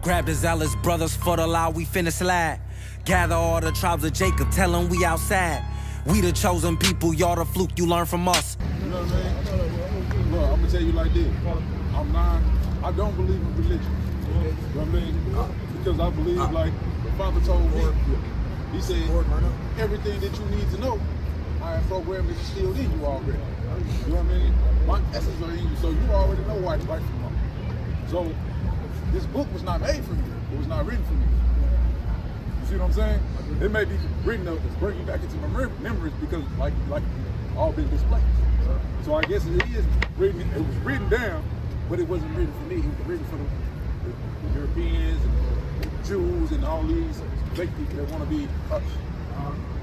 Grab the zealous brothers for the law, we finna slide. Gather all the tribes of Jacob, tell them we outside. We the chosen people, y'all the fluke, you learn from us. You know what I mean? Look, I'm gonna tell you like this. I don't believe in religion. You know what I mean? Because I believe like the Father told me, he said, everything that you need to know, I have programmed it instilled in you already. You know what I mean? My essence are in you, so you already know why it's right from wrong. So this book was not made for me. It was not written for me. You see what I'm saying? It may be written to bring you back into my memories because like all been displaced. So I guess it is written. It was written down, but it wasn't written for me. It was written for the Europeans and the Jews and all these fake people that want to be us.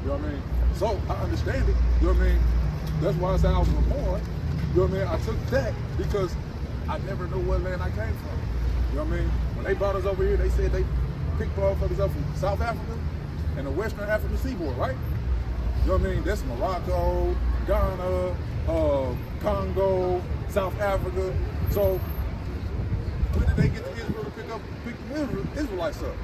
You know what I mean? So I understand it. You know what I mean? That's why I said I was born. You know what I mean? I took that because I never knew what land I came from. You know what I mean? When they brought us over here, they said they picked motherfuckers up from South Africa and the Western African seaboard, right? You know what I mean? That's Morocco, Ghana, Congo, South Africa. So when did they get to Israel to pick the Israelites up?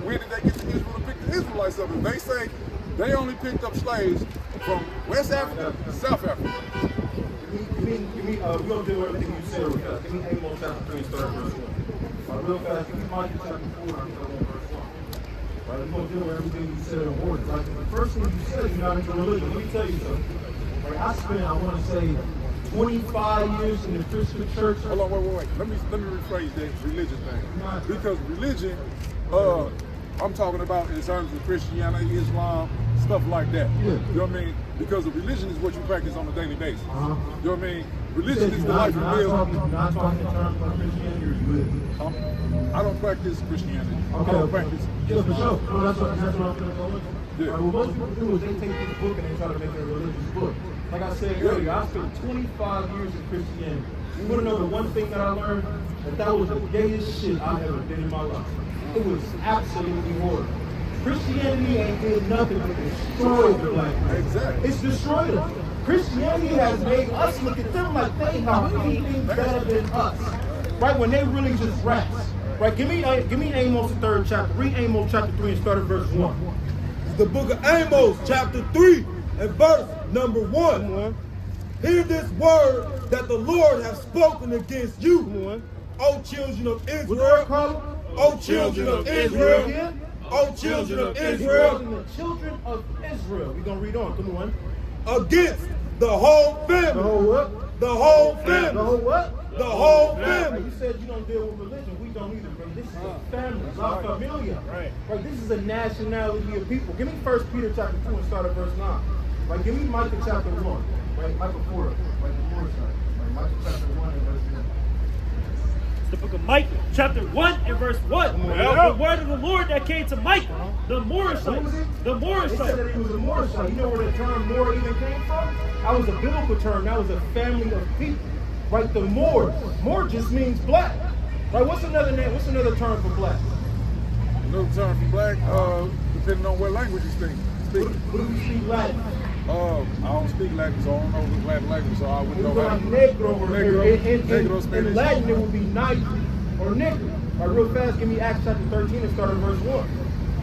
When did they get to Israel to pick the Israelites up? If they say they only picked up slaves from West Africa to South Africa. Give me, we're going to do everything you said real fast. Give me Amos chapter 3 and start at verse 1. Real fast, give me Micah chapter 4 and start at verse 1. Right, we're going to do everything you said in order. Like, the first thing you said, you're not into religion. Let me tell you something. Like, I spent, I want to say, 25 years in the Christian church. Hold on, wait. Let me rephrase that religion thing. Because religion, I'm talking about in terms of Christianity, Islam, stuff like that. Yeah. You know what I mean? Because the religion is what you practice on a daily basis. You know what I mean? Religion is the life you live. Not talking in terms of Christianity or you I don't practice Christianity. Okay. I don't practice. Yeah, for sure. Well, that's what I'm going to go into. Yeah. Right, what most people do is they take this book and they try to make it a religious book. Like I said earlier, I spent 25 years in Christianity. You want to know the one thing that I learned? That was the gayest shit I've ever been in my life. It was absolutely horrible. Christianity ain't did nothing but destroy the black man. Exactly. It's destroyed them. Christianity has made us look at them like they are anything better than us. Right? When they really just rats. Right? Give me Amos the 3rd chapter. Read Amos chapter 3 and start at verse 1. The book of Amos, chapter 3, and verse number 1. Hear this word that the Lord has spoken against you, O children of Israel. O children of Israel. O children of Israel. The children of Israel. We're going to read on. Come on. Against the whole family. The whole what? The whole family. The whole what? The whole family. You said you don't deal with religion. We don't either, bro. This is a family. La familia. Right. This is a nationality of people. Give me 1 Peter chapter 2 and start at verse 9. Right. Give me Micah chapter 1. Right. Micah 4. Right. The 4 side. Right. Micah chapter 1 and verse 1. It's the book of Micah, chapter 1 and verse 1. The word of the Lord that came to Micah, the Morishite. The Morishite. They said that he was a Morishite. You know where the term Mor even came from? That was a biblical term. That was a family of people. Right, the Moors. Moor just means black. Right, what's another name? What's another term for black? Another term for black, depending on what language you speak. What do we speak Latin? I don't speak Latin, so I don't know the Latin language, so I wouldn't know how. Negro over here. Negro, Spanish. In Latin, it would be night or nigger. Right, real fast, give me Acts chapter 13 and start at verse 1.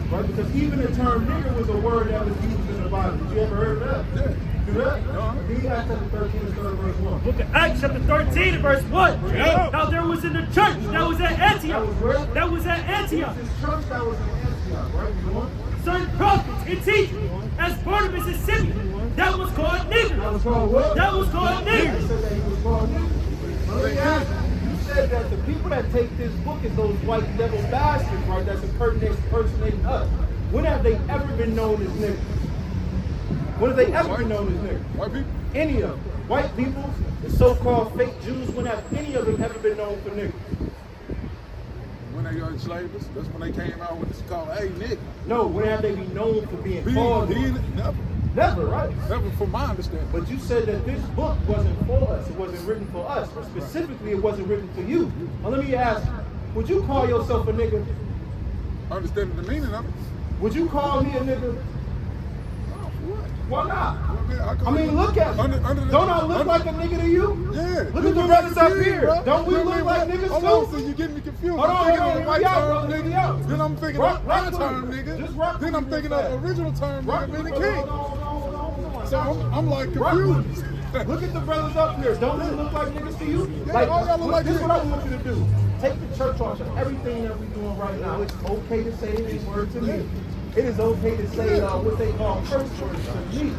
Right, because even the term nigger was a word that was used in the Bible. Did you ever heard of that? Yeah. Do that? Give me Acts chapter 13 and start at verse 1. Book of Acts chapter 13 and verse 1. Yeah. Now there was in the church that was at Antioch. That was where? That was at Antioch. This church that was in Antioch, right? You want? Certain prophets and teachers, as Barnabas and Simeon, that was called niggers. That was called what? That was called They niggers. said that he was called niggers. Now let me ask you, you said that the people that take this book is those white devil bastards, right? That's impersonating us. When have they ever been known as niggers? When have they ever been known as niggers? White people? Any of them. White people, the so-called fake Jews, when have any of them ever been known for niggers? When they enslaved us, that's when they came out with this called, hey, nigga. No, when have they been known for being called? Never. Never, right? Never, from my understanding. But you said that this book wasn't for us. It wasn't written for us. Or specifically, it wasn't written for you. Now, let me ask you, would you call yourself a nigga? Understanding the meaning of it. Would you call me a nigga? What? Why not? I mean, look at me. Don't I look like a nigga to you? Yeah. Look at the brothers up here. Don't we look like niggas Hold too? on, so you getting me confused. Hold on, I'm thinking hold of on, the white hear me out, term, brother, hear me nigga. out. Then I'm thinking Rock of our with term, me. nigga. Just rock Then with I'm me thinking real of the fast. original term, Rock nigga, with meaning me. king. Hold on. So I'm like Rock with confused. me. Look at the brothers up here. Don't they look like niggas to you? Yeah, Like, all y'all look like this is niggas. what I want you to do. Take the church off of everything that we're doing right now. It's okay to say these words to me. It is okay to say what they call curse words to me.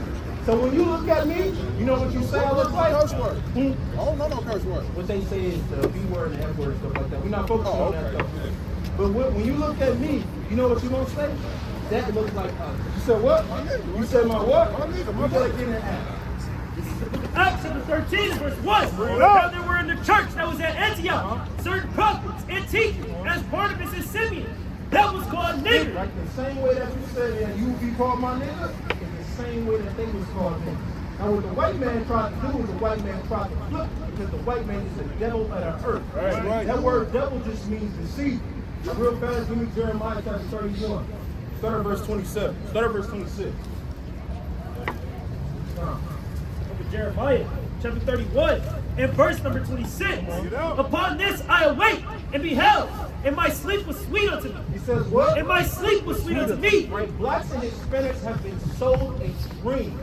So when you look at me, you know what you say I look like? Curse word. I don't know no curse word. What they say is the B word and the F word, stuff like that. We're not focusing on that okay. stuff. But when you look at me, you know what you gonna say? That looks like us. You said what? You said my what? You gotta get in Acts. Acts chapter 13 and verse 1. Now there were in the church that was at Antioch certain prophets and teachers, as Barnabas and Simeon, that was called niggers. Like the same way that you said that you be called my nigga, it's the same way that they was called niggas. Now what the white man tried to do is the white man tried to flip it, because the white man is the devil of the earth. Right. That word devil just means deceive. Now real fast, give me Jeremiah chapter 31. Start at verse 27. Start at verse 26. Jeremiah chapter 31 and verse number 26. Upon this I awake and beheld, and my sleep was sweet unto me. He says what? And my sleep was sweet unto me. Right, blacks and Hispanics have been sold a dream.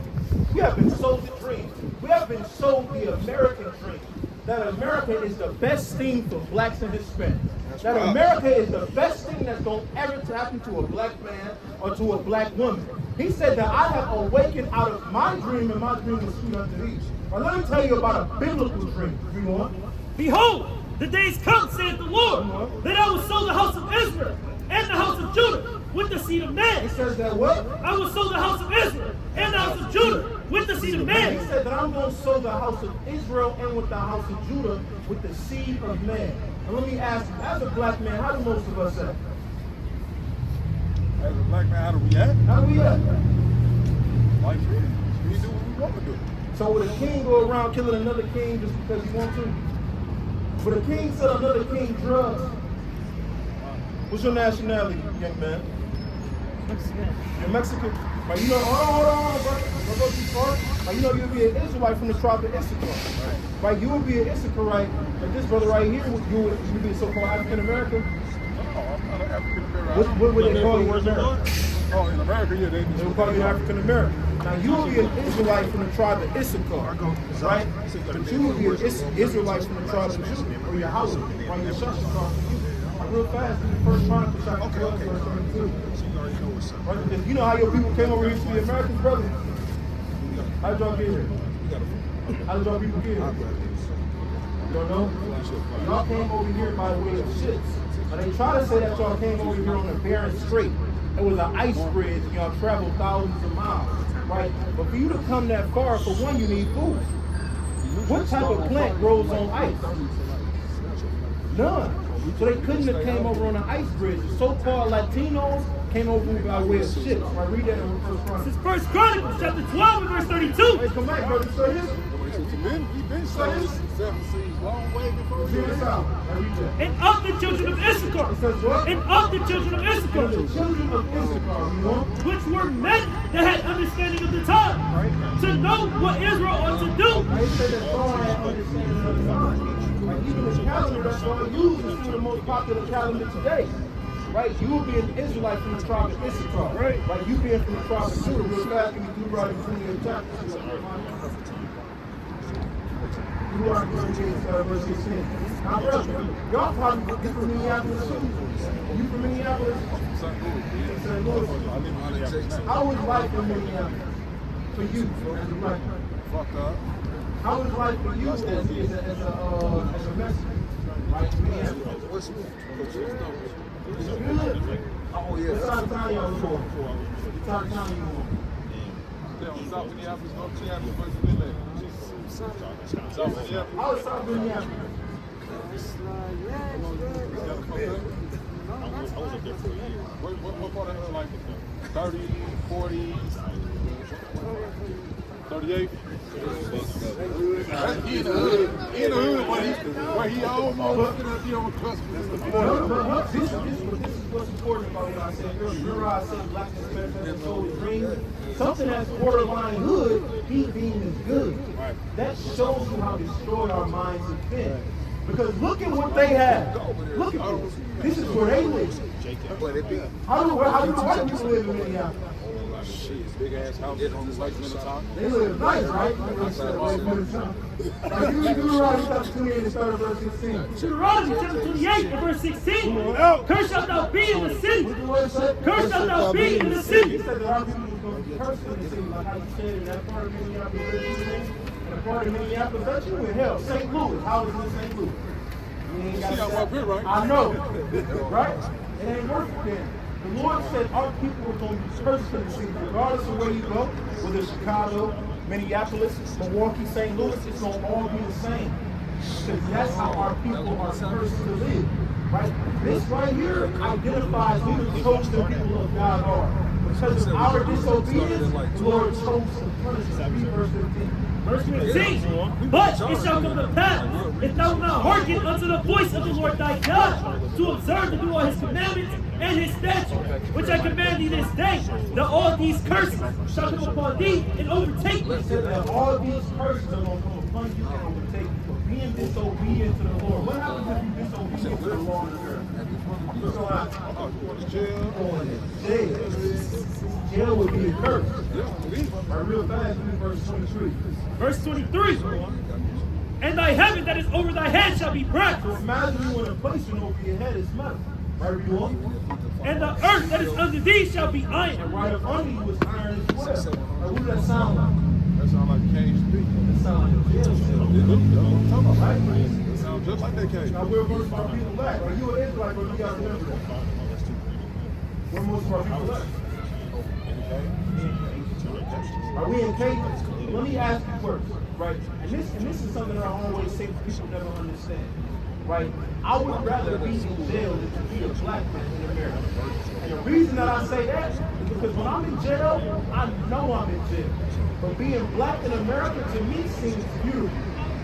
We have been sold a dream. We have been sold the American dream. That America is the best thing for blacks and Hispanics. That America is the best thing that's going to ever happen to a black man or to a black woman. He said that I have awakened out of my dream, and my dream was sweet unto thee. Now let me tell you about a biblical dream. Read on. Behold, the days come, saith the Lord, that I will sow the house of Israel and the house of Judah with the seed of man. He says that what? I will sow the house of Israel and the house of Judah with the seed of He man. said that I'm going to sow the house of Israel and with the house of Judah with the seed of man. And let me ask you, as a black man, how do most of us act? As a black man, how do we act? How do we act? Like we do what we want to do. So would a king go around killing another king just because he wants to? Would a king sell another king drugs? What's your nationality, young man? You're Mexican. Right, you know, hold on, brother. Don't go too far. Right, you know you'll be an Israelite from the tribe of Issachar. Right, you would be an Issacharite. Like this brother right here, you would be a so-called African American. Oh, I'm not an African American. What would they call you in America? Oh, in America, yeah, They would call you African American. Now you will be an Israelite from the tribe of Issachar, right? But you will be an Israelite from the tribe of Judah, or your house, right? Your Shashakar. Real fast, in the first Chronicles chapter 12, verse 32. Right? Because you know how your people came over here to be Americans, brother? How did y'all get here? How did y'all people get here? You don't know? Y'all came over here by way of ships. Now they try to say that y'all came over here on a barren strait. It was an ice bridge, and y'all traveled thousands of miles, right? But for you to come that far, for one, you need food. What type of plant grows on ice? None. So they couldn't have came over on an ice bridge. The so-called Latinos came over by way of ships. I read that in the first This Chronicles. is 1 Chronicles chapter 12 and verse 32. Hey, come back, brother. So this. We've been selling seas long way before Hear this out. I read that. And of the children of Issachar. It says what? And of the children of And Issachar. the children of Issachar, you know? Which were men that had understanding of the time, to know what Israel ought to do. I said that Saul had understanding of the time. Like even the calendar that's going to use is still the most popular calendar today. Right? You will be an Israelite from the tribe of Issachar. Right? Like you being from the tribe of Judah. Real fast, can you do right in 28 chapters? You are going to get verse 16. Now, brother, y'all probably get from Minneapolis too. You from Minneapolis? St. Louis. How was life in Minneapolis for you as a black man? fucked up. How was life for you as a Mexican? Like Minneapolis? It's good. Oh, yeah. What side of town y'all was born? What side of town you born? South Minneapolis, North Minneapolis, West Minneapolis. South Minneapolis. How is South Minneapolis? What part of it, like 30, 40, 38? He in the hood, where he almost looking at you on the cusp. This is what's important about about what I said earlier. Remember I said blackness manifests in soul's dream? Something that's borderline hood, he deems good. That shows you how destroyed our minds have been. Because look at what they have. Look at this. This is where they live. How do white people live in Minneapolis? Shit, big ass houses on this like Minnetonka. They live nice, right? Deuteronomy chapter 28 and start at verse 16. Deuteronomy chapter 28 and verse 16. Cursed shalt thou be in the city. Cursed shalt thou be in the He city. said that our people was going to be cursed in the city, like how you said in that part of Minneapolis. And a part of Minneapolis, that's you in hell. St. Louis. How is it St. Louis? You ain't got See, I'm up here, right? I know. Right? It ain't worth it then. The Lord said our people were going to be cursed in the city. Regardless of where you go, whether it's Chicago, Minneapolis, Milwaukee, St. Louis, it's going to all be the same. Because that's how our people are cursed to live. Right? This right here identifies who the chosen people of God are. Because of our disobedience, the Lord chose to punish us. Read verse 15. Verse 15. But it shall come to pass, if thou wilt not hearken unto the voice of the Lord thy God, to observe to do all his commandments and his statutes, which I command thee this day, that all these curses shall come upon thee and overtake thee. He said that all these curses are going to come upon you and overtake you for being disobedient to the Lord. What happens if you're disobedient to the Lord? What's going to happen? I'm going to jail. Going to jail. Jail would be a curse. Right, real fast, read verse 23. Verse 23. And thy heaven that is over thy head shall be brass. So imagine you in a placing over your head is metal. Right, read on. And the earth that is under thee shall be And iron. right up under you is iron as well. Now, what does that sound like? That sound like cage speak. That sounds like a jail cell. That's what I'm talking about. Right? That sounds just like that cage. Now, where most of our people at? Are you an Israelite, but you got to remember that. Where most of our people at? Are we in Canaan? Let me ask you first, right? And this is something that I always say people never understand, right? I would rather be in jail than to be a black man in America. And the reason that I say that is because when I'm in jail, I know I'm in jail. But being black in America to me seems beautiful.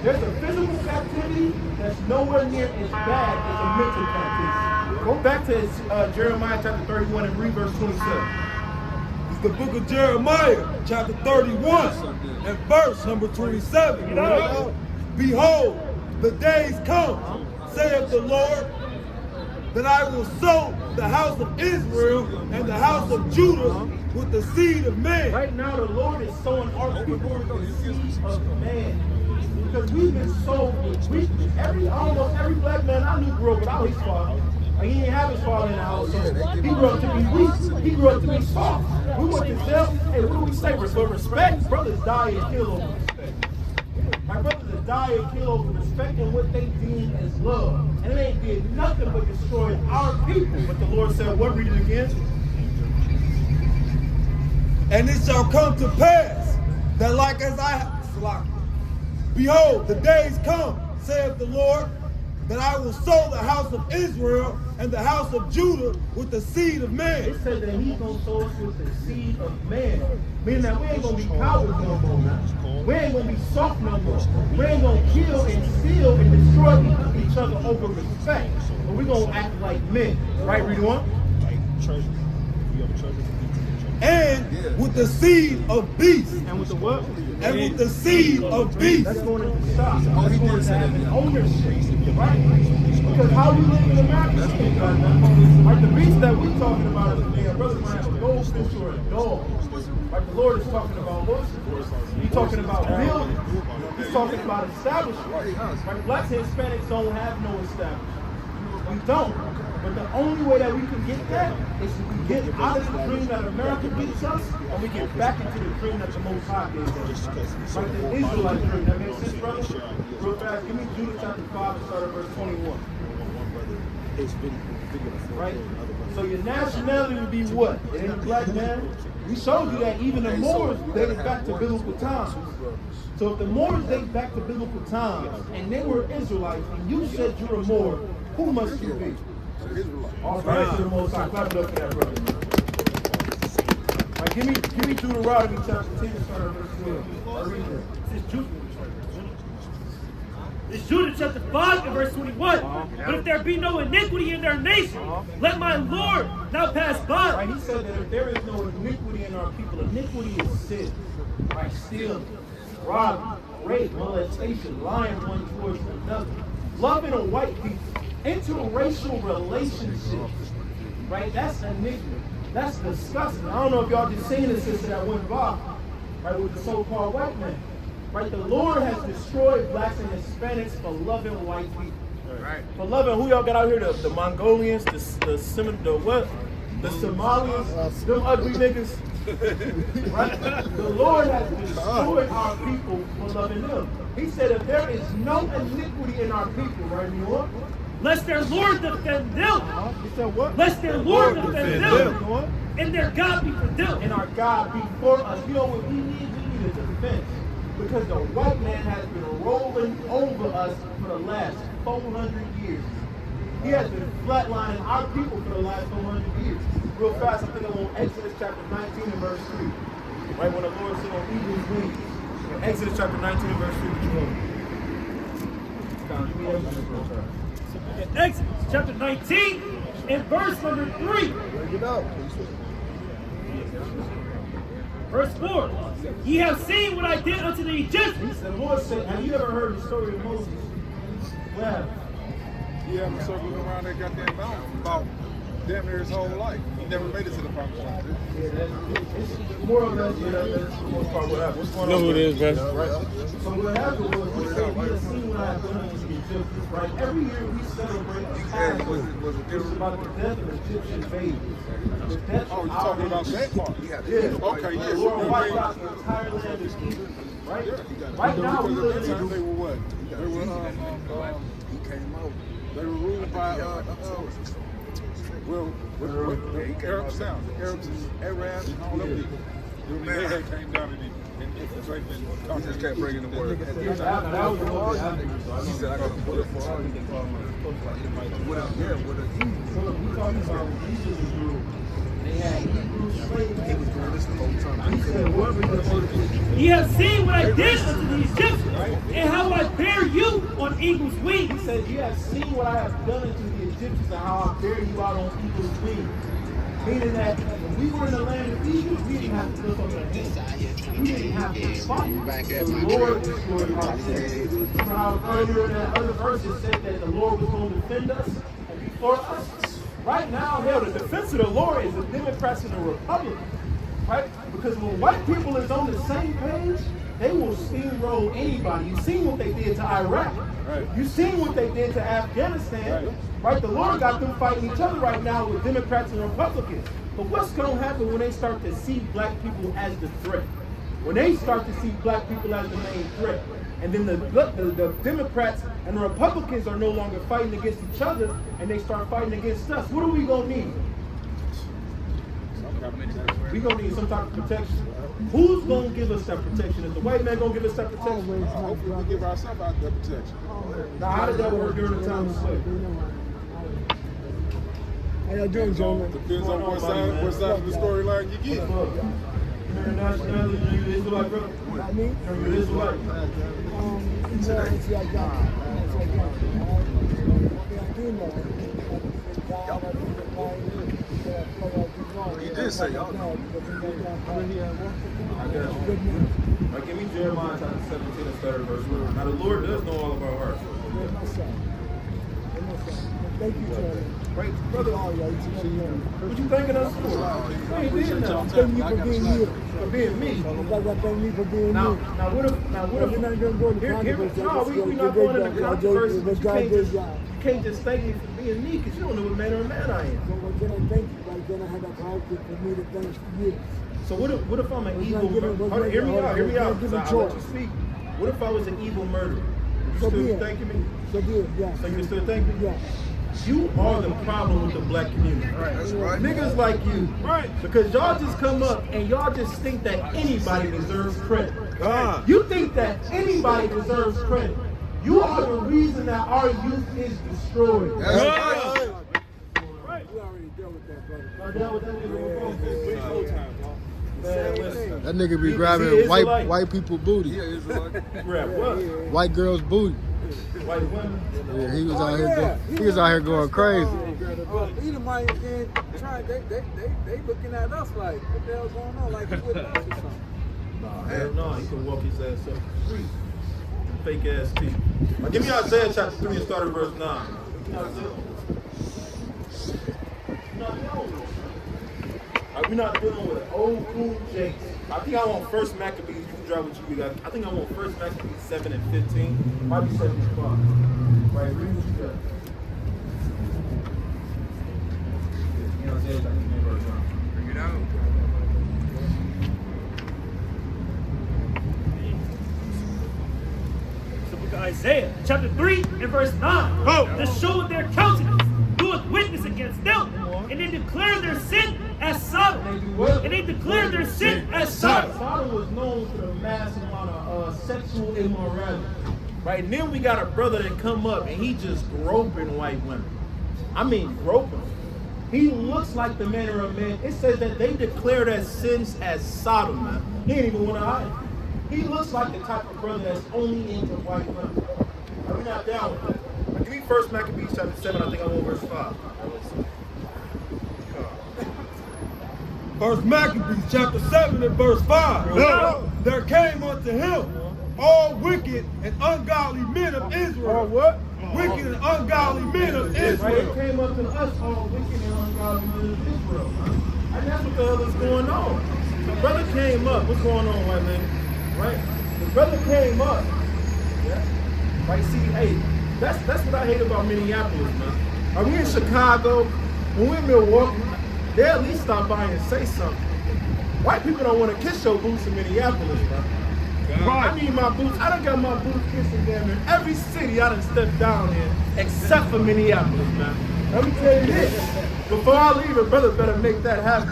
There's a physical captivity that's nowhere near as bad as a mental captivity. Go back to Jeremiah chapter 31 and read verse 27. The book of Jeremiah, chapter 31, and verse number 27. Behold, the days come, saith the Lord, that I will sow the house of Israel and the house of Judah with the seed of man. Right now, the Lord is sowing our people with the seed of man. Because we've been sold with weakness. Almost every black man I knew grew up without his father. He didn't have his father in the house, so he grew up to be weak. He grew up to be soft. We went to jail. Hey, what do we say? For respect, brothers die and kill over respect. My brothers that die and kill over respect and what they deem as love. And it ain't did nothing but destroy our people. But the Lord said, what? Read it again. And it shall come to pass that like as behold, the days come, saith the Lord, that I will sow the house of Israel and the house of Judah with the seed of man. It said that he's going to sow us with the seed of man. Meaning that we ain't going to be cowards no more now. We ain't going to be soft no more. We ain't going to kill and steal and destroy each other over respect. But we're going to act like men. Right, read on. And with the seed of beasts. And with the what? And with the seed of beasts. That's going into stock. That's going to have an ownership. Right? Because how we live in America, like the beast that we're talking about is a brother might have a goldfish or a dog. Like the Lord is talking about horses. He's talking about buildings. He's talking about establishments. Like blacks and Hispanics don't have no establishment. We don't. But the only way that we can get that is if we get out of the dream that America gives us and we get back into the dream that the Most High gave us. Like the Israelite dream. That makes sense, brother? Real fast, give me Judah chapter 5 and start at verse 21. Right? So your nationality would be what? It ain't a black man. We showed you that even the Moors dated back to biblical times. So if the Moors date back to biblical times and they were Israelites and you said you're a Moor, who must you be? All right, to the Most High. Clap it up for that, brother. All right, give me Deuteronomy chapter 10 and start at verse 12. I'll read that. It's Judah chapter 5 and verse 21. But if there be no iniquity in their nation, let my Lord now pass by. Right, he said that if there is no iniquity in our people, iniquity is sin. Right, stealing, robbing, rape, molestation, lying one towards another, loving a white people, interracial relationships. Right, that's iniquity. That's disgusting. I don't know if y'all just seen the sister that went by, right, with the so-called white man. Right, the Lord has destroyed blacks and Hispanics for loving white people. Right. For loving who y'all got out here? The Mongolians, the Somalians, them ugly niggas. Right? The Lord has destroyed our people for loving them. He said if there is no iniquity in our people, right, New York? Lest their Lord defend them. He said what? Lest their Lord defend them. And their God be for them. And our God be for us. You know what we need? We need a defense. Because the white man has been rolling over us for the last 400 years. He has been flatlining our people for the last 400 years. Real fast, I think I'm on Exodus chapter 19 and verse 3. Right when the Lord said on eagle's wings. In Exodus chapter 19 and verse 3, what you want? Give me Exodus real fast. Exodus chapter 19 and verse number 3. Bring it out. Verse 4. Ye have seen what I did unto the Egyptians. The Lord said, have you ever heard the story of Moses? Well, He had been circling around that goddamn mountain about damn near his whole life. He never made it to the promised land. it's more or less, that's the most part what happened. What's going on? Know who it is, bro. Right? So what happened was, we said we had seen what I had done to the Egyptians, right? Every year we celebrate a Passover. It's about the death of Egyptian babies. The death Oh, of you our talking about babies. that part? Yeah. Okay, yeah. The Lord wiped out the entire land of Egypt, right? Right now we live Because in they were what? They were they were ruled by the Arabs now. The Arabs and all them people. They had came down and infiltrated and conquered. Just kept bringing the word. that was the Lord. He said, I got to put it for all you can call me. What a, yeah, what a So look, we talking about when Jesus was ruled. They had Hebrew slaves. he was doing this the whole time. He said, what we the Ye have seen what I did unto the Egyptians, and how I bear you on eagle's He wings. said, you have seen what I have done unto the Egyptians and how I bear you out on eagle's wings. Meaning that when we were in the land of Egypt, we didn't have to look up our hands. We didn't have to fight. The Lord destroyed our sins. You know how earlier in that other verse it said that the Lord was going to defend us and be for us? Right now, hell, the defense of the Lord is the Democrats and the Republicans. Right? Because when white people is on the same page, they will steamroll anybody. You've seen what they did to Iraq. Right. You've seen what they did to Afghanistan. Right? The Lord got them fighting each other right now with Democrats and Republicans. But what's going to happen when they start to see black people as the threat? When they start to see black people as the main threat, and then the Democrats and the Republicans are no longer fighting against each other, and they start fighting against us, what are we going to need? We're going to need some type of protection. Who's going to give us that protection? Is the white man going to give us that protection? Hopefully we give ourselves out that protection. Now, how did that work during the time of slavery? How y'all doing, gentlemen? Depends on what side of the storyline you get. Your nationality, are you Israelite, brother? Not me? Are you Israelite? No, it's like that. It's like that. I do know. He did say y'all know. I got you. Right, give me Jeremiah chapter 17 and 3rd verse. Now the Lord does know all of our hearts. Thank you, Charlie. Right, brother. What you thanking us for? We ain't did nothing. Thank you for being you. For being me. Thank me for being Now you. what if You're not going to go into controversy. no, we're not going into controversy. But you can't just thank me for being me because you don't know what manner of man I am. So then I thank you. Like then I had a character for me to thank you. So what if I'm an Let's evil not give it- murderer? let's not Hear me give it- out, hear me let's out. not give So it I'll let you choice. speak. What if I was an evil murderer? You So be still it. thanking me? So be it, yeah. So you still thank me? Yeah. You are the problem with the black community. That's right. Niggas like you. Right. Because y'all just come up and y'all just think that anybody deserves credit. You think that anybody deserves credit. You are the reason that our youth is destroyed. That's right. We already dealt with that, brother. I dealt with that nigga before. Man, listen. That nigga be He- he grabbing Israelite. white people booty. Yeah, Israelite. Grab what? White girls booty. white women. Yeah, he was out here going crazy. Edomite again, they looking at us like, what the hell's going on? Like, he with us or something. Nah, hell no, he can walk his ass up the street. Fake ass teeth. Now, give me Isaiah chapter 3 and start at verse 9. We're not dealing with old cool Jakes. I think I want First Maccabees. You can drive what you got. I think I want First Maccabees 7 and 15. Might be 75. Right, read what you got. Isaiah chapter 3 and verse 9. Bring it out. Isaiah chapter 3 and verse 9. The show of their countenance doeth witness against them, and they declare their sin as Sodom. And they declare their sin as Sodom. Sodom was known for the massive amount of sexual immorality. Right, and then we got a brother that come up and he just groping white women. I mean groping. He looks like the manner of man. It says that they declare their sins as Sodom, man. He ain't even want to hide it. He looks like the type of brother that's only into white women. We're not down with that. Now, give me First Maccabees chapter 7, I think I'm on verse 5. First Maccabees chapter 7 and verse 5. There came unto him all wicked and ungodly men of Israel. All what? Wicked and ungodly men of Right, it Israel. came up to us all wicked and ungodly men of Israel. And that's what the hell is going on. The brother came up. What's going on, white man? Right? The brother came up. Yeah. Right, see, hey, that's what I hate about Minneapolis, man. Are we in Chicago? When we're in Milwaukee, they at least stop by and say something. White people don't want to kiss your boots in Minneapolis, man. I need my boots. I done got my boots kissing down in every city I done stepped down in, except for Minneapolis, man. Let me tell you this. Before I leave, a brother better make that happen.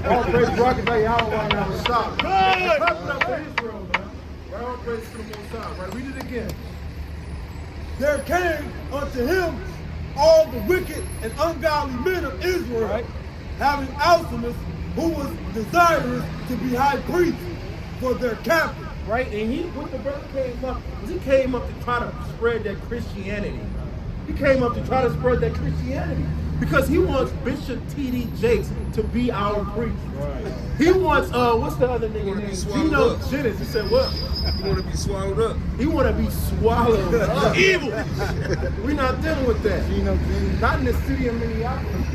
All praise Rocket Bay, y'all right now with shop. Clap it up for Israel, man. Right, all praise to the Most High. Right, read it again. There came unto him all the wicked and ungodly men of Israel, having Alcimus, who was desirous to be high priest for their captain. Right, and what the brother came up, he came up to try to spread that Christianity. He came up to try to spread that Christianity because he wants Bishop T.D. Jakes to be our priest. Right. He wants, what's the other nigga name? Geno Jennings. He said what? You want to be swallowed up. He want to be swallowed up. Evil. We're not dealing with that. Not in the city of Minneapolis.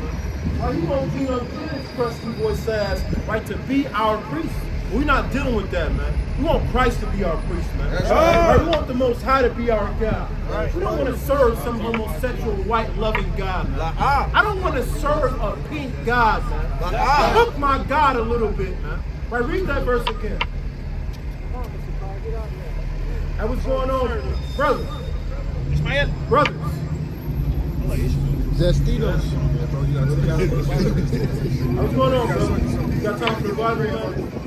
Right, he wants Geno Jennings, crusty boy says, right, to be our priest. We're not dealing with that, man. We want Christ to be our priest, man. That's right. We want the Most High to be our God. Right. We don't want to serve some homosexual, white, loving God, man. I don't want to serve a pink God, man. Hook my God a little bit, man. Right, read that verse again. And what's going on, brothers? Brothers. Zestitos. What's going on, bro? You got time for the Bible, man?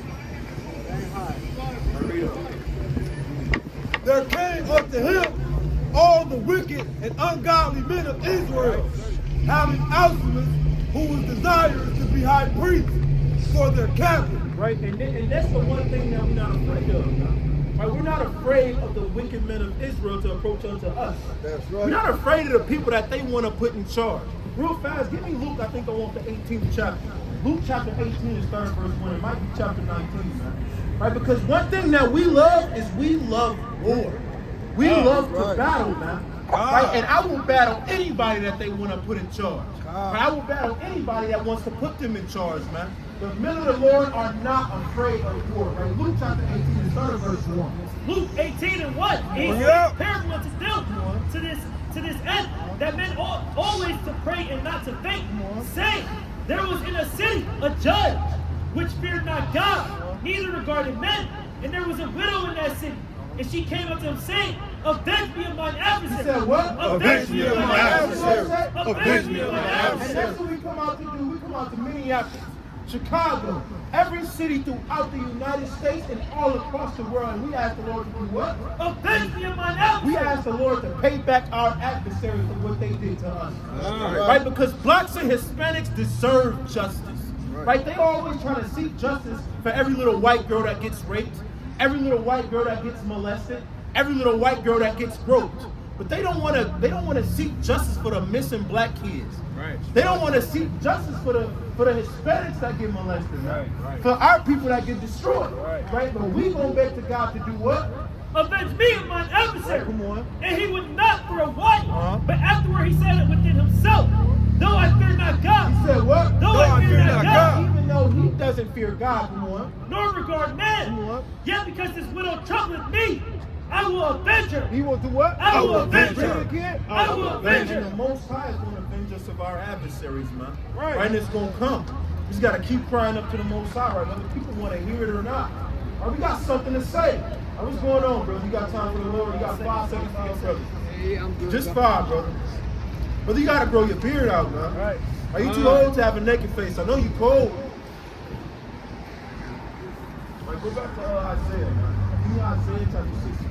There came unto him all the wicked and ungodly men of Israel, having Alcimus, who was desirous to be high priest for their captain. Right, and that's the one thing that we're not afraid of. Right, we're not afraid of the wicked men of Israel to approach unto us. That's right. We're not afraid of the people that they want to put in charge. Real fast, give me Luke, I think I want the 18th chapter. Luke chapter 18 is 3rd verse 1. It might be chapter 19, man. Right, because one thing that we love is we love war. We love to battle, man. Right, and I will battle anybody that they want to put in charge. Right, I will battle anybody that wants to put them in charge, man. The men of the Lord are not afraid of war. Right, Luke chapter 18 is 3rd verse 1. Luke 18 and 1. He's parable unto them to this end, that men ought always to pray and not to faint, saying, there was in a city a judge which feared not God, neither regarded men, and there was a widow in that city. And she came up to him saying, avenge me of mine adversary. He said what? Avenge me of my adversary. Avenge me of my And adversary. that's what we come out to do. We come out to Minneapolis, Chicago, every city throughout the United States and all across the world. And we ask the Lord to do what? Avenge me of mine adversary. We ask the Lord to pay back our adversaries for what they did to us. Right? Because blacks and Hispanics deserve justice. Right? They always try to seek justice for every little white girl that gets raped, every little white girl that gets molested, every little white girl that gets groped. but they don't want to seek justice for the missing black kids. Right. They don't want to seek justice for the Hispanics that get molested. Right. For our people that get destroyed. Right. But we gonna beg to God to do what? Avenge me of mine adversary. Come on. And he would not for a while, but afterward he said it within himself. Though I fear not God. He said what? Though I fear not God. Even though he doesn't fear God. Come on. Nor regard man. Yet because this widow troubleth me, I will avenge her. He will do what? I will avenge Say it her. again. I will avenge And the her. Most High is going to avenge us of our adversaries, man. Right. And it's going to come. We just got to keep crying up to the Most High, right? Whether people want to hear it or not. All right, we got something to say. All right, what's going on, brother? You got time for the Lord? You got 5 seconds for your brother. Yeah, I'm good. Just 5, brother. Brother, you got to grow your beard out, man. Right. Are you too old to have a naked face? I know you cold. All right, go back to Isaiah, man. You know Isaiah chapter 63.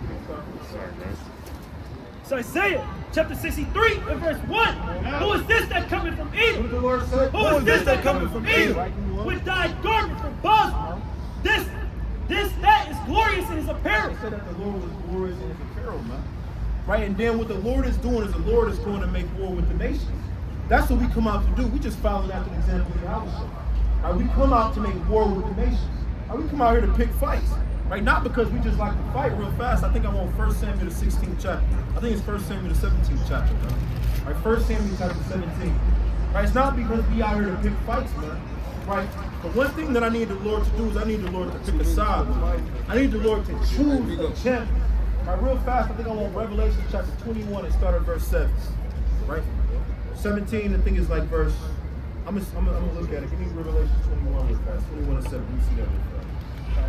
So Isaiah chapter 63 and verse 1. Who is this that cometh from What did Edom? the Lord say? Who is this that cometh from Edom? With dyed garment from bosom. That is glorious in his apparel. Said that the Lord was glorious in his apparel, man. Right, and then what the Lord is doing is the Lord is going to make war with the nations. That's what we come out to do. We just following after the example of Yahweh. Right, we come out to make war with the nations. Right, we come out here to pick fights. Right, not because we just like to fight real fast. I think I'm on 1 Samuel the 16th chapter. I think it's 1 Samuel the 17th chapter, man. Right, 1 Samuel chapter 17. Right, it's not because we out here to pick fights, man. Right, but one thing that I need the Lord to do is I need the Lord to pick a side. I need the Lord to choose a champion. Right, real fast, I think I'm on Revelation chapter 21 and start at verse 7. Right, 17, I think is like verse. I'm gonna look at it. Give me Revelation 21 real fast. 21 and 7. Let me see that real fast.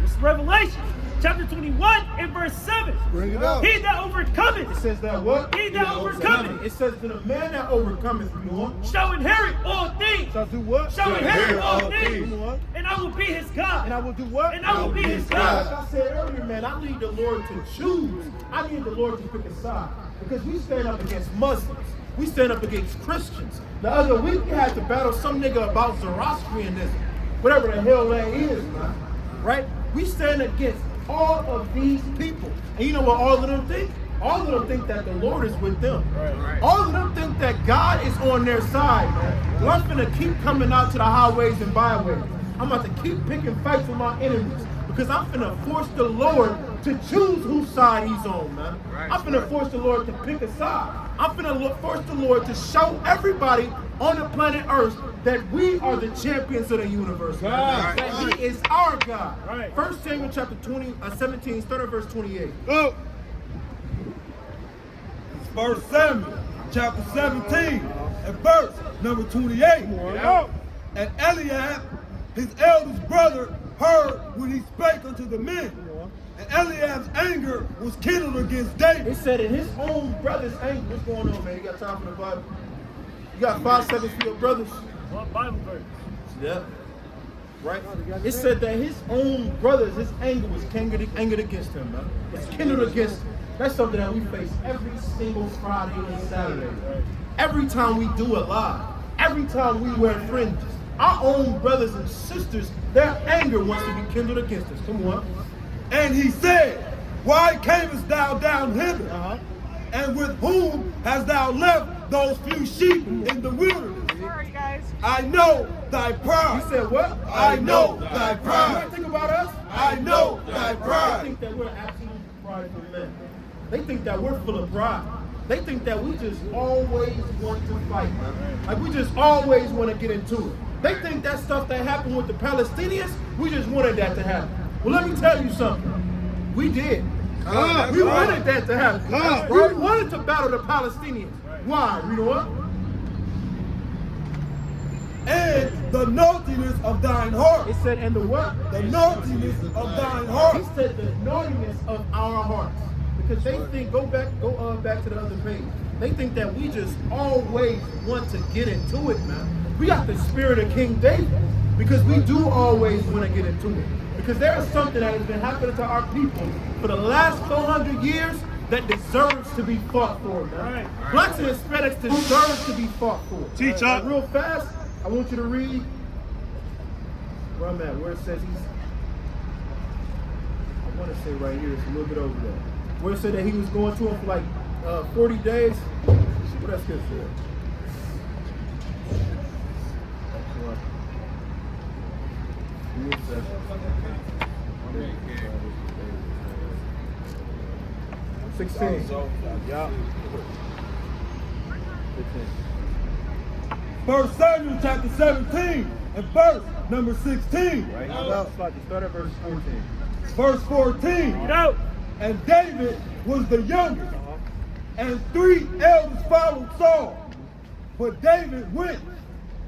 It's Revelation chapter 21 and verse 7. Bring it up. He that overcometh It says that what? He that overcometh. It says that a man that overcometh, shall inherit all things. shall do what? Shall inherit all things. Come on. And I will be his God. And I will do what? And I will be his Like God. I said earlier, man, I need the Lord to choose. I need the Lord to pick a side. Because we stand up against Muslims. We stand up against Christians. The other week we had to battle some nigga about Zoroastrianism. Whatever the hell that is, man. Right? We stand against all of these people. And you know what all of them think? All of them think that the Lord is with them. Right. All of them think that God is on their side, man. Well, I'm finna keep coming out to the highways and byways. I'm about to keep picking fights with my enemies because I'm finna force the Lord to choose whose side he's on, man. I'm finna force the Lord to pick a side. I'm finna force the Lord to show everybody on the planet Earth that we are the champions of the universe. Man. That he is our God. Right. 1 Samuel chapter 17, start at verse 28. Go. 1 Samuel chapter 17 and verse number 28. Yeah. And Eliab, his eldest brother, heard when he spake unto the men. And Eliab's anger was kindled against David. It said in his own brother's anger. What's going on, man? You got time for the Bible? You got 5 seconds for your brothers? What Bible verse? Yeah. Right? It said that his own brothers, his anger was angered against him, man. It's kindled against him. That's something that we face every single Friday and Saturday. Every time we do it live. Every time we wear fringes. Our own brothers and sisters, their anger wants to be kindled against us. Come on. And he said, why camest thou down hither? And with whom hast thou left those few sheep in the wilderness? Sorry, guys. I know thy pride. He said what? I know thy You pride. think about us? I know thy They pride. think that we're absolute prideful men. They think that we're full of pride. They think that we just always want to fight, man. Like we just always want to get into it. They think that stuff that happened with the Palestinians, we just wanted that to happen. Well, let me tell you something. We did. We wanted that to happen. We wanted to battle the Palestinians. Why? You know what? And the naughtiness of thine heart. It said, and the what? The naughtiness of thine heart. He said the naughtiness of our hearts. Because they think, go back to the other page. They think that we just always want to get into it, man. We got the spirit of King David. Because we do always want to get into it. Because there is something that has been happening to our people for the last 400 years that deserves to be fought for, man. Blacks and Hispanics deserve to be fought for. Teach up. Real fast, I want you to read where I'm at, where it says I want to say right here, it's a little bit over there. Where it said that he was going to him for like 40 days. What else good for? 16. Yeah. 1 Samuel chapter 17 and verse number 16. Right. Start at verse 14. Verse 14. Get out. And David was the youngest, and 3 elders followed Saul. But David went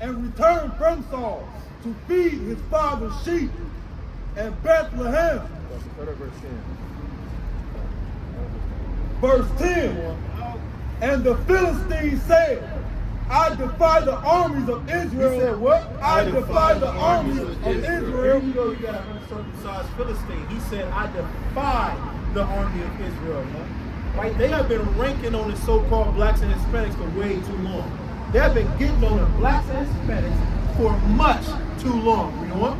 and returned from Saul to feed his father's sheep in Bethlehem. Start at verse 10. Verse 10. And the Philistines said, I defy the armies of Israel. He said what? I defy the armies of Israel. Here you go, you got an uncircumcised Philistine. He said, I defy the army of Israel, man. Right? They have been ranking on the so-called blacks and Hispanics for way too long. They have been getting on the blacks and Hispanics for much too long. You know what?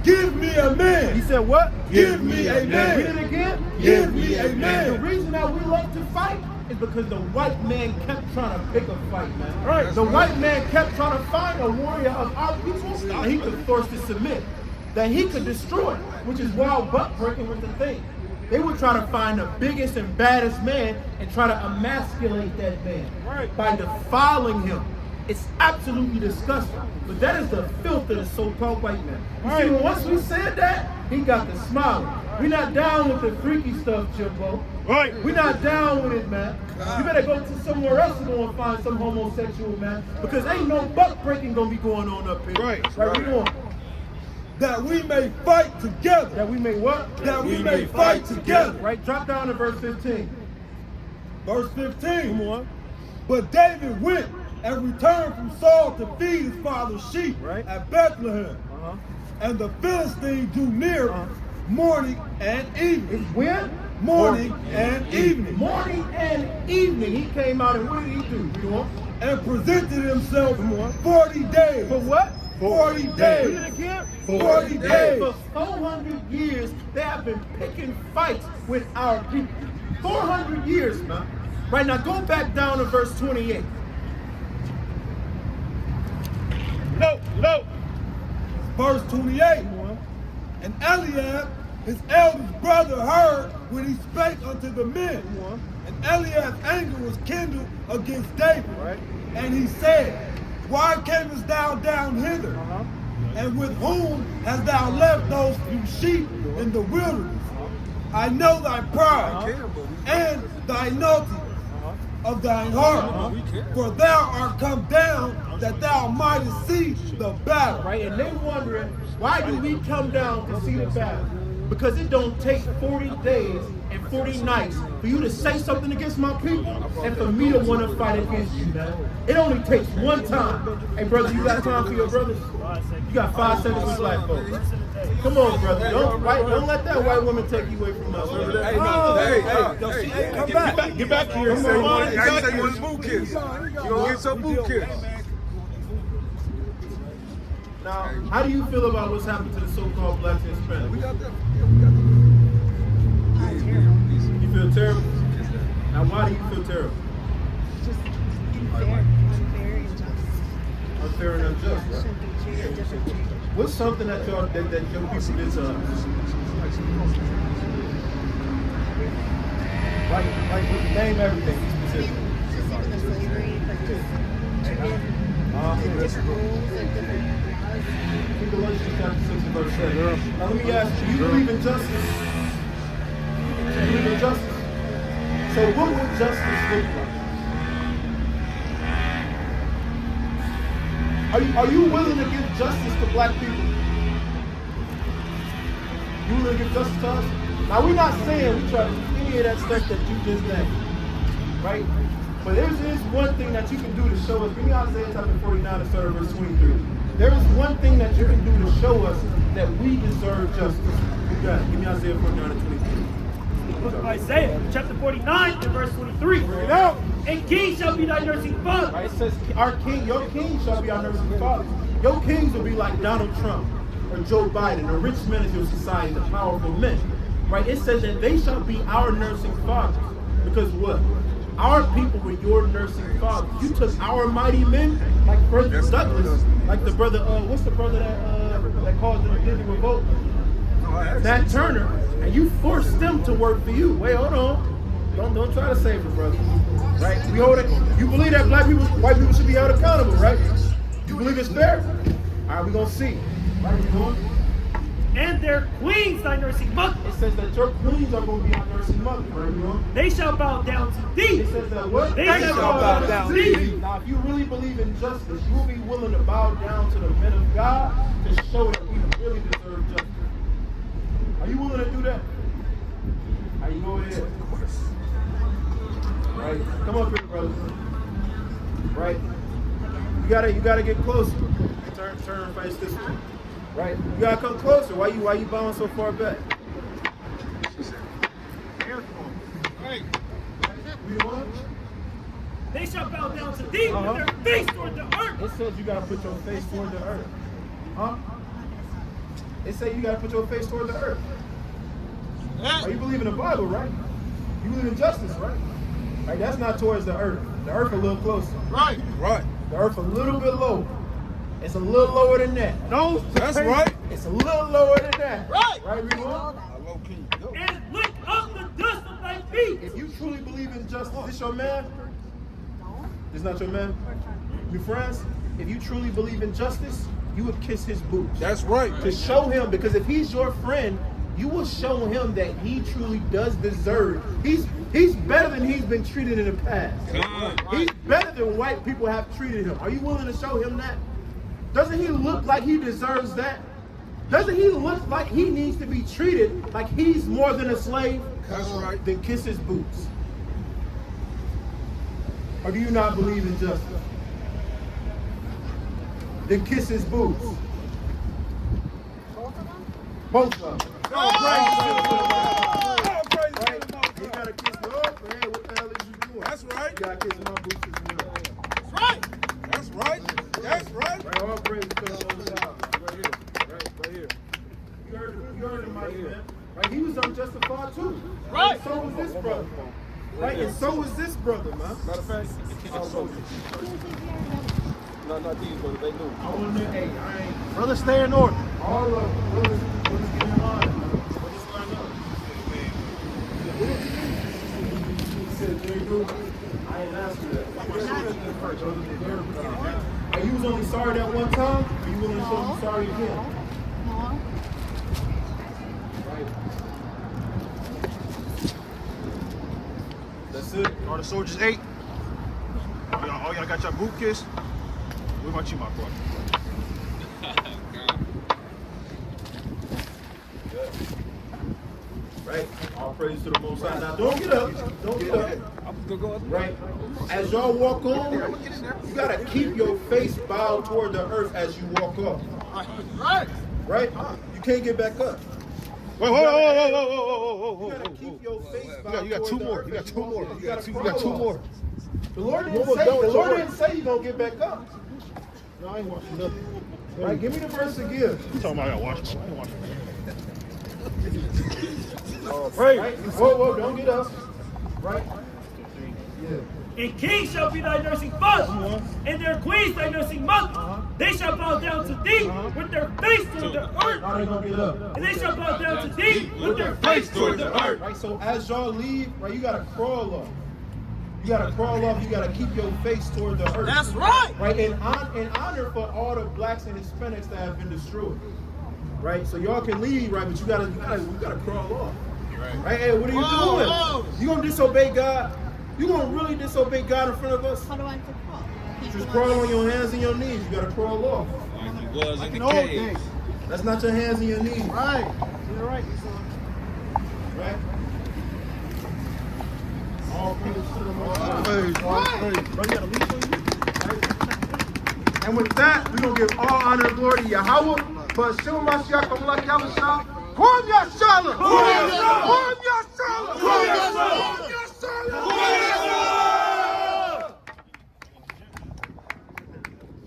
Give me a man. He said what? Give me a man. Read it again. Give me a man. The reason that we love to fight is because the white man kept trying to pick a fight, man. Right. The white man kept trying to find a warrior of our people that he could force to submit, that he could destroy, which is why butt breaking was the thing. They would try to find the biggest and baddest man and try to emasculate that man by defiling him. It's absolutely disgusting. But that is the filth of the so-called white man. You see, once we said that, he got the smile. We're not down with the freaky stuff, Jimbo. Right. We're not down with it, man. You better go to somewhere else and go and find some homosexual, man. Because ain't no butt breaking gonna be going on up here. Right. Right, we on. That we may fight together. That we may what? That we may fight together. Right, drop down to verse 15. Verse 15. Come on. But David went and returned from Saul to feed his father's sheep at Bethlehem. And the Philistines drew near morning and evening. When? Morning and evening. Morning and evening. He came out and what did he do? You know? And presented himself 40 days. For what? 40 days. Read it again. 40 days. For 400 years, they have been picking fights with our people. 400 years, man. Right now, go back down to verse 28. No. Verse 28. And Eliab, his eldest brother, heard when he spake unto the men. And Eliab's anger was kindled against David. And he said, Why camest thou down hither? And with whom hast thou left those few sheep in the wilderness? I know thy pride and thy naughty of thine heart. For thou art come down that thou mightest see the battle. Right, and they wondering, why do we come down to see the battle? Because it don't take 40 days and 40 nights for you to say something against my people and for me to want to fight against you, man. It only takes one time. Hey, brother, you got time for your brothers? You got 5 seconds with black folks. Come on, brother. Don't let that white woman take you away from us. Hey, Come back. Get back here. Come on. You want boot kiss. You gonna get some boot kiss. Now, how do you feel about what's happened to the so-called blacks and Hispanics? We got that. You feel terrible? Now, why do you feel terrible? Just unfair and unjust. Unfair and unjust, right? Shouldn't be treated differently. What's something that your people did to us? Like, name everything specifically. Just even the slavery, like just treated different rules and different laws. Galatians chapter 6 and verse 7. Now let me ask you, you believe in justice? You believe in justice? So what would justice look like? Are you willing to give justice to black people? You willing to give justice to us? Now we're not saying we try to do any of that stuff that you just named, right? But there is one thing that you can do to show us. Give me Isaiah chapter 49 and start at verse 23. There is one thing that you can do to show us that we deserve justice. You got it. Give me Isaiah 49 and 23. Book of Isaiah, chapter 49 and verse 23. And king shall be thy nursing father. Right, it says, our king, your king shall be our nursing father. Your kings will be like Donald Trump or Joe Biden, the rich men of your society, the powerful men. Right? It says that they shall be our nursing fathers. Because what? Our people were your nursing fathers. You took our mighty men, like Brother Douglas, like the brother, what's the brother that caused the Virginia revolt? Nat Turner, and you forced them to work for you. Wait, hold on. Don't try to save us, brother. Right? We hold it. You believe that white people should be held accountable, right? You believe it's fair? All right, we're gonna see. Right, we going? And their queens thy nursing mother. It says that your queens are going to be our nursing mother. Right, we going? They shall bow down to thee. It says that what? They shall bow down to thee. Now, if you really believe in justice, you will be willing to bow down to the men of God to show that we really deserve justice. Are you willing to do that? How you go ahead? Right? Come up here, brother. Right? You gotta get closer. Turn and face this way. Right? You gotta come closer. Why you bowing so far back? Hey. They shall bow down to thee with their face toward the earth. It says you gotta put your face toward the earth. Huh? It says you gotta put your face toward the earth. Oh, you believe in the Bible, right? You believe in justice, right? Right, that's not towards the earth. The earth a little closer. Right. The earth a little bit lower. It's a little lower than that. No, that's right. It's a little lower than that. Right. Right, we want? And lick up the dust of thy feet. If you truly believe in justice, this your man? This not your man? You friends? If you truly believe in justice, you would kiss his boots. That's right. To show him, because if he's your friend, you will show him that he truly does deserve. He's better than he's been treated in the past. He's better than white people have treated him. Are you willing to show him that? Doesn't he look like he deserves that? Doesn't he look like he needs to be treated like he's more than a slave? That's right. Then kiss his boots. Or do you not believe in justice? Then kiss his boots. Both of them. Oh, Right? You gotta kiss me. Oh, hey, what the hell is you doing? That's right. You gotta kiss my boots as well. That's right. That's right. That's right. Right, all praise to the Most High. Right here. Right here. You heard him, my man. Right, he was unjustified too. Right. And so was this brother. Right, and so was this brother, man. Matter of fact, not these, but they do. I want to, hey, I ain't. Brother, stay in order. All of them. Brothers get in line. Brothers line up. He said, Jerry, I ain't asked you that. Are you was only sorry that one time? Or you willing to show you sorry again? No. Right. That's it. All the soldiers ate. All y'all got your boot kissed. What about you, my boy? Right? All praise to the Most High. Now, don't get up. Don't get up. Right? As y'all walk on, you got to keep your face bowed toward the earth as you walk up. Right. Right? You can't get back up. Whoa. You got to keep your face bowed You got toward two the more. earth You got as two walk more. up. You got two crawl more. up. The Lord didn't say you're going to get back up. No, I ain't watching nothing. Right? Give me the verse again. You talking about I gotta watch? I ain't watching. Right? Whoa, don't get up. Right? Yeah. And kings shall be thy nursing father, and their queens thy nursing mother. They shall bow down to thee with their face toward the earth. How they gonna get up? And they shall bow down to thee with their face toward the earth. Right, so as y'all leave, right, you gotta crawl up. You gotta crawl up, you gotta keep your face toward the earth. That's right. Right, in honor for all the blacks and Hispanics that have been destroyed. Right, so y'all can leave, right, but you gotta crawl up. Right, hey, what are you doing? You gonna disobey God? You gonna really disobey God in front of us? How do I crawl? Just crawl on your hands and your knees. You gotta crawl off. Like he was in the No, cave. That's not your hands and your knees. Right. You're right. Right? All praise to the Most High. All praise. Bro, you got a leash on you? And with that, we're going to give all honor and glory to Yahweh. But Shem Mashiach, Yahushua, Kwam Yashala! Kwam